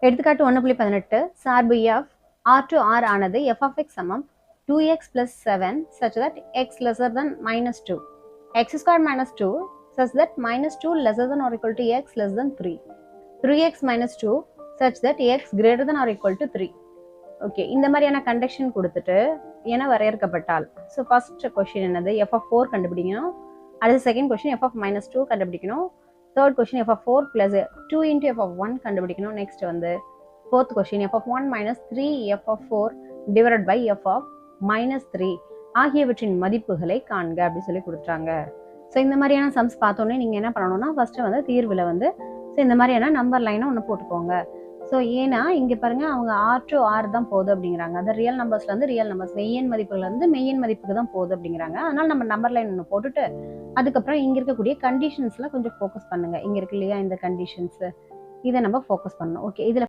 எடுத்துக்காட்டு 1.18 சார்பு f r to r ஆனது f of x சமம் 2x plus 7 such that x lesser than minus 2, x squared minus 2 such that minus 2 lesser than or equal to x less than 3, 3x minus 2 such that x greater than or equal to 3. Okay, இந்த மாதிரியான condition கொடுத்துட்டு என வரையறுக்கப்பட்டால், so first question என்னது, f of 4 கண்டுபிடிக்கணும். அடுத்து second question f of minus 2 கண்டுபிடிக்கணும். Third question f of 4 plus 2 into f of 1 கண்டுபிடிக்கணும். Next வந்து fourth question f of 1 minus 3 f of 4 divided by f of minus 3 ஆகியவற்றின் மதிப்புகளை காண்க அப்படி சொல்லி கொடுத்துறாங்க. ஸோ இந்த மாதிரியான சம்ஸ் பார்த்தோன்னே நீங்கள் என்ன பண்ணணும்னா ஃபர்ஸ்ட் வந்து தீர்வில் வந்து ஸோ இந்த மாதிரியான நம்பர் லைனை ஒன்று போட்டுக்கோங்க. ஸோ ஏன்னா இங்கே பாருங்க அவங்க r to r தான் போகுது அப்படிங்கிறாங்க. அது ரியல் நம்பர்ஸ்லேருந்து ரியல் நம்பர்ஸ், மெய்யன் மதிப்புலேருந்து மெய்யன் மதிப்புக்கு தான் போகுது அப்படிங்கிறாங்க. அதனால நம்ம நம்பர் லைன் ஒன்று போட்டுட்டு அதுக்கப்புறம் இங்கே இருக்கக்கூடிய கண்டிஷன்ஸ்லாம் கொஞ்சம் ஃபோக்கஸ் பண்ணுங்க. இங்கே இருக்கு இல்லையா இந்த கண்டிஷன்ஸ், இதை நம்ம ஃபோக்கஸ் பண்ணணும். ஓகே, இதில்